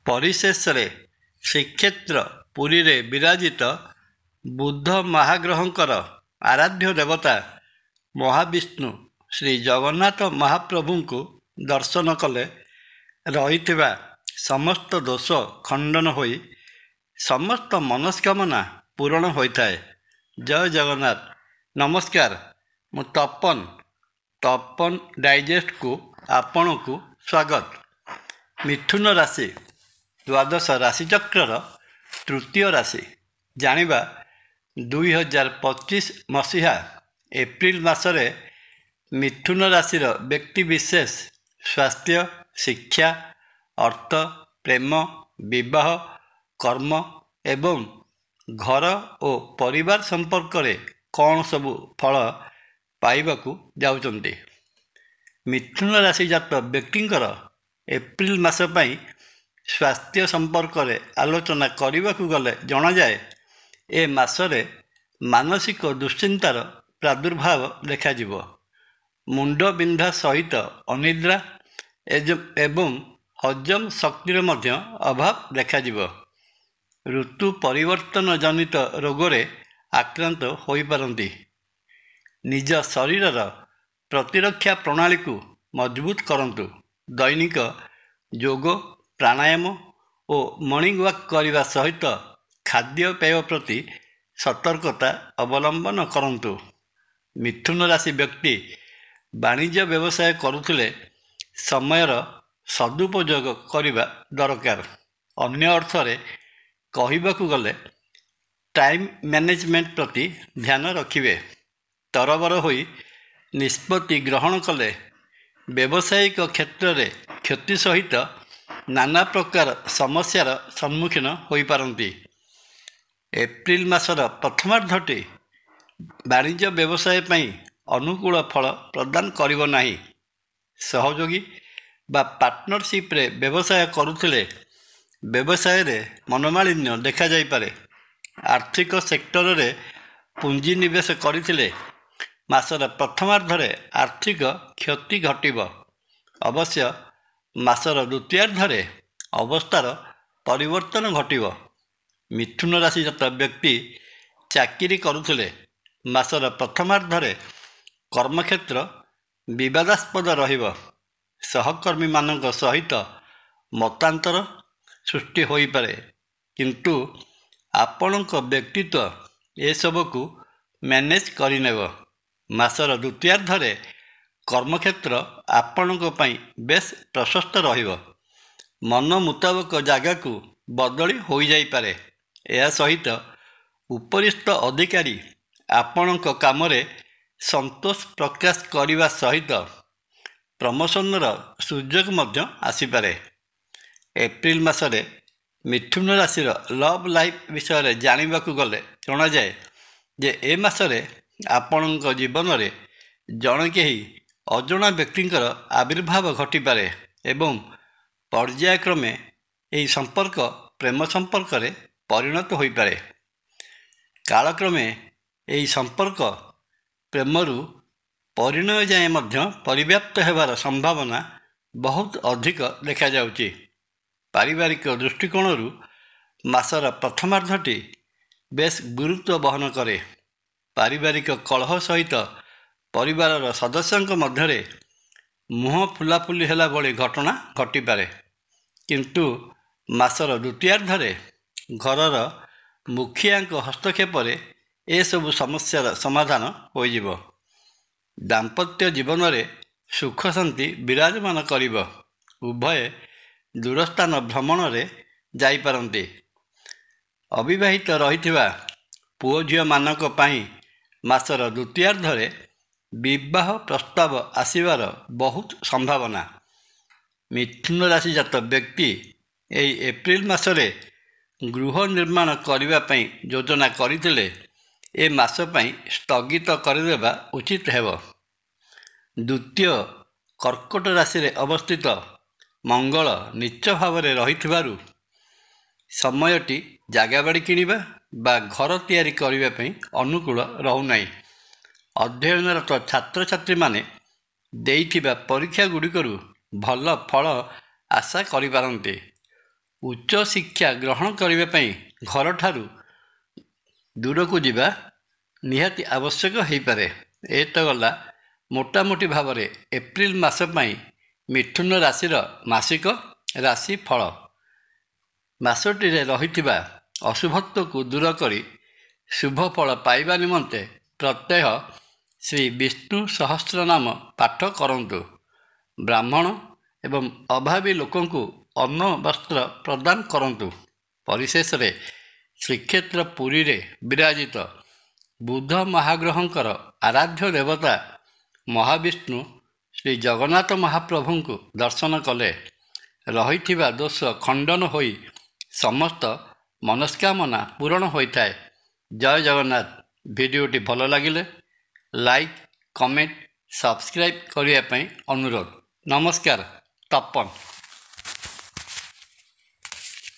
ପରିଶେଷରେ ଶ୍ରୀକ୍ଷେତ୍ର ପୁରୀରେ ବିରାଜିତ ବୁଦ୍ଧ ମହାଗ୍ରହଙ୍କର ଆରାଧ୍ୟ ଦେବତା ମହାବିଷ୍ଣୁ ଶ୍ରୀ ଜଗନ୍ନାଥ ମହାପ୍ରଭୁଙ୍କୁ ଦର୍ଶନ କଲେ ରହିଥିବା ସମସ୍ତ ଦୋଷ ଖଣ୍ଡନ ହୋଇ ସମସ୍ତ ମନସ୍କାମନା ପୂରଣ ହୋଇଥାଏ। ଜୟ ଜଗନ୍ନାଥ। ନମସ୍କାର, ମୁଁ ତପନ ଡାଇଜେଷ୍ଟକୁ ଆପଣଙ୍କୁ ସ୍ୱାଗତ। ମିଥୁନ ରାଶି ଦ୍ୱାଦଶ ରାଶିଚକ୍ରର ତୃତୀୟ ରାଶି ଜାଣିବା। 2025 ମସିହା ଏପ୍ରିଲ ମାସରେ ମିଥୁନ ରାଶିର ବ୍ୟକ୍ତିବିଶେଷ ସ୍ୱାସ୍ଥ୍ୟ, ଶିକ୍ଷା, ଅର୍ଥ, ପ୍ରେମ, ବିବାହ, କର୍ମ ଏବଂ ଘର ଓ ପରିବାର ସମ୍ପର୍କରେ କ'ଣ ସବୁ ଫଳ ପାଇବାକୁ ଯାଉଛନ୍ତି। ମିଥୁନ ରାଶିଜାତ ବ୍ୟକ୍ତିଙ୍କର ଏପ୍ରିଲ ମାସ ପାଇଁ ସ୍ୱାସ୍ଥ୍ୟ ସମ୍ପର୍କରେ ଆଲୋଚନା କରିବାକୁ ଗଲେ ଜଣାଯାଏ, ଏ ମାସରେ ମାନସିକ ଦୁଶ୍ଚିନ୍ତାର ପ୍ରାଦୁର୍ଭାବ ଦେଖାଯିବ। ମୁଣ୍ଡବିନ୍ଧା ସହିତ ଅନିଦ୍ରା ଏବଂ ହଜମ ଶକ୍ତିର ମଧ୍ୟ ଅଭାବ ଦେଖାଯିବ। ଋତୁ ପରିବର୍ତ୍ତନ ଜନିତ ରୋଗରେ ଆକ୍ରାନ୍ତ ହୋଇପାରନ୍ତି। ନିଜ ଶରୀରର ପ୍ରତିରକ୍ଷା ପ୍ରଣାଳୀକୁ ମଜବୁତ କରନ୍ତୁ। ଦୈନିକ ଯୋଗ, ପ୍ରାଣାୟାମ ଓ ମର୍ଣ୍ଣିଂ ୱାକ୍ କରିବା ସହିତ ଖାଦ୍ୟପେୟ ପ୍ରତି ସତର୍କତା ଅବଲମ୍ବନ କରନ୍ତୁ। ମିଥୁନ ରାଶି ବ୍ୟକ୍ତି ବାଣିଜ୍ୟ ବ୍ୟବସାୟ କରୁଥିଲେ ସମୟର ସଦୁପଯୋଗ କରିବା ଦରକାର। ଅନ୍ୟ ଅର୍ଥରେ କହିବାକୁ ଗଲେ ଟାଇମ୍ ମ୍ୟାନେଜମେଣ୍ଟ ପ୍ରତି ଧ୍ୟାନ ରଖିବେ। ତରବର ହୋଇ ନିଷ୍ପତ୍ତି ଗ୍ରହଣ କଲେ ବ୍ୟବସାୟିକ କ୍ଷେତ୍ରରେ କ୍ଷତି ସହିତ ନାନା ପ୍ରକାର ସମସ୍ୟାର ସମ୍ମୁଖୀନ ହୋଇପାରନ୍ତି। ଏପ୍ରିଲ ମାସର ପ୍ରଥମାର୍ଦ୍ଧଟି ବାଣିଜ୍ୟ ବ୍ୟବସାୟ ପାଇଁ ଅନୁକୂଳ ଫଳ ପ୍ରଦାନ କରିବ ନାହିଁ। ସହଯୋଗୀ ବା ପାର୍ଟନରସିପ୍ରେ ବ୍ୟବସାୟ କରୁଥିଲେ ବ୍ୟବସାୟରେ ମନୋମାଳିନ୍ୟ ଦେଖାଯାଇପାରେ। ଆର୍ଥିକ ସେକ୍ଟରରେ ପୁଞ୍ଜିନିବେଶ କରିଥିଲେ ମାସର ପ୍ରଥମାର୍ଦ୍ଧରେ ଆର୍ଥିକ କ୍ଷତି ଘଟିବ। ଅବଶ୍ୟ ମାସର ଦ୍ୱିତୀୟାର୍ଦ୍ଧରେ ଅବସ୍ଥାର ପରିବର୍ତ୍ତନ ଘଟିବ। ମିଥୁନ ରାଶିଜାତ ବ୍ୟକ୍ତି ଚାକିରି କରୁଥିଲେ ମାସର ପ୍ରଥମାର୍ଦ୍ଧରେ କର୍ମକ୍ଷେତ୍ର ବିବାଦାସ୍ପଦ ରହିବ। ସହକର୍ମୀମାନଙ୍କ ସହିତ ମତାନ୍ତର ସୃଷ୍ଟି ହୋଇପାରେ, କିନ୍ତୁ ଆପଣଙ୍କ ବ୍ୟକ୍ତିତ୍ୱ ଏସବୁକୁ ମ୍ୟାନେଜ୍ କରିନେବ। ମାସର ଦ୍ୱିତୀୟାର୍ଦ୍ଧରେ କର୍ମକ୍ଷେତ୍ର ଆପଣଙ୍କ ପାଇଁ ବେଶ୍ ପ୍ରଶସ୍ତ ରହିବ। ମନ ମୁତାବକ ଜାଗାକୁ ବଦଳି ହୋଇଯାଇପାରେ। ଏହା ସହିତ ଉପରିସ୍ଥ ଅଧିକାରୀ ଆପଣଙ୍କ କାମରେ ସନ୍ତୋଷ ପ୍ରକାଶ କରିବା ସହିତ ପ୍ରମୋସନର ସୁଯୋଗ ମଧ୍ୟ ଆସିପାରେ। ଏପ୍ରିଲ ମାସରେ ମିଥୁନ ରାଶିର ଲଭ୍ ଲାଇଫ୍ ବିଷୟରେ ଜାଣିବାକୁ ଗଲେ ଜଣାଯାଏ ଯେ ଏ ମାସରେ ଆପଣଙ୍କ ଜୀବନରେ ଜଣେ କେହି ଅଜଣା ବ୍ୟକ୍ତିଙ୍କର ଆବିର୍ଭାବ ଘଟିପାରେ ଏବଂ ପର୍ଯ୍ୟାୟକ୍ରମେ ଏହି ସମ୍ପର୍କ ପ୍ରେମ ସମ୍ପର୍କରେ ପରିଣତ ହୋଇପାରେ। କାଳକ୍ରମେ ଏହି ସମ୍ପର୍କ ପ୍ରେମରୁ ପରିଣୟ ଯାଏଁ ମଧ୍ୟ ପରିବ୍ୟାପ୍ତ ହେବାର ସମ୍ଭାବନା ବହୁତ ଅଧିକ ଦେଖାଯାଉଛି। ପାରିବାରିକ ଦୃଷ୍ଟିକୋଣରୁ ମାସର ପ୍ରଥମାର୍ଦ୍ଧଟି ବେଶ୍ ଗୁରୁତ୍ୱ ବହନ କରେ। ପାରିବାରିକ କଳହ ସହିତ ପରିବାରର ସଦସ୍ୟଙ୍କ ମଧ୍ୟରେ ମୁହଁ ଫୁଲାଫୁଲି ହେଲା ଭଳି ଘଟଣା ଘଟିପାରେ, କିନ୍ତୁ ମାସର ଦ୍ୱିତୀୟାର୍ଦ୍ଧରେ ଘରର ମୁଖିଆଙ୍କ ହସ୍ତକ୍ଷେପରେ ଏସବୁ ସମସ୍ୟାର ସମାଧାନ ହୋଇଯିବ। ଦାମ୍ପତ୍ୟ ଜୀବନରେ ସୁଖ ଶାନ୍ତି ବିରାଜମାନ କରିବ। ଉଭୟେ ଦୂରସ୍ଥାନ ଭ୍ରମଣରେ ଯାଇପାରନ୍ତି। ଅବିବାହିତ ରହିଥିବା ପୁଅ ଝିଅମାନଙ୍କ ପାଇଁ ମାସର ଦ୍ୱିତୀୟାର୍ଦ୍ଧରେ ବିବାହ ପ୍ରସ୍ତାବ ଆସିବାର ବହୁତ ସମ୍ଭାବନା। ମିଥୁନ ରାଶିଜାତ ବ୍ୟକ୍ତି ଏହି ଏପ୍ରିଲ ମାସରେ ଗୃହ ନିର୍ମାଣ କରିବା ପାଇଁ ଯୋଜନା କରିଥିଲେ ଏ ମାସ ପାଇଁ ସ୍ଥଗିତ କରିଦେବା ଉଚିତ ହେବ। ଦ୍ୱିତୀୟ କର୍କଟ ରାଶିରେ ଅବସ୍ଥିତ ମଙ୍ଗଳ ନୀଚ ଭାବରେ ରହିଥିବାରୁ ସମୟଟି ଜାଗାବାଡ଼ି କିଣିବା ବା ଘର ତିଆରି କରିବା ପାଇଁ ଅନୁକୂଳ ରହୁନାହିଁ। ଅଧ୍ୟୟନରତ ଛାତ୍ରଛାତ୍ରୀମାନେ ଦେଇଥିବା ପରୀକ୍ଷା ଗୁଡ଼ିକରୁ ଭଲ ଫଳ ଆଶା କରିପାରନ୍ତି। ଉଚ୍ଚଶିକ୍ଷା ଗ୍ରହଣ କରିବା ପାଇଁ ଘରଠାରୁ ଦୂରକୁ ଯିବା ନିହାତି ଆବଶ୍ୟକ ହୋଇପାରେ। ଏ ତ ଗଲା ମୋଟାମୋଟି ଭାବରେ ଏପ୍ରିଲ ମାସ ପାଇଁ ମିଥୁନ ରାଶିର ମାସିକ ରାଶି ଫଳ। ମାସଟିରେ ରହିଥିବା ଅଶୁଭତ୍ୱକୁ ଦୂର କରି ଶୁଭ ଫଳ ପାଇବା ନିମନ୍ତେ ପ୍ରତ୍ୟହ ଶ୍ରୀ ବିଷ୍ଣୁ ସହସ୍ରନାମ ପାଠ କରନ୍ତୁ। ବ୍ରାହ୍ମଣ ଏବଂ ଅଭାବୀ ଲୋକଙ୍କୁ ଅନ୍ନ ବସ୍ତ୍ର ପ୍ରଦାନ କରନ୍ତୁ। ପରିଶେଷରେ ଶ୍ରୀକ୍ଷେତ୍ର ପୁରୀରେ ବିରାଜିତ ବୁଦ୍ଧ ମହାଗ୍ରହଙ୍କର ଆରାଧ୍ୟ ଦେବତା ମହାବିଷ୍ଣୁ ଶ୍ରୀ ଜଗନ୍ନାଥ ମହାପ୍ରଭୁଙ୍କୁ ଦର୍ଶନ କଲେ ରହିଥିବା ଦୋଷ ଖଣ୍ଡନ ହୋଇ ସମସ୍ତ ମନସ୍କାମନା ପୂରଣ ହୋଇଥାଏ। ଜୟ ଜଗନ୍ନାଥ। ଭିଡ଼ିଓଟି ଭଲ ଲାଗିଲେ ଲାଇକ୍, କମେଣ୍ଟ, ସବସ୍କ୍ରାଇବ୍ କରିବା ପାଇଁ ଅନୁରୋଧ। ନମସ୍କାର। ତପନ।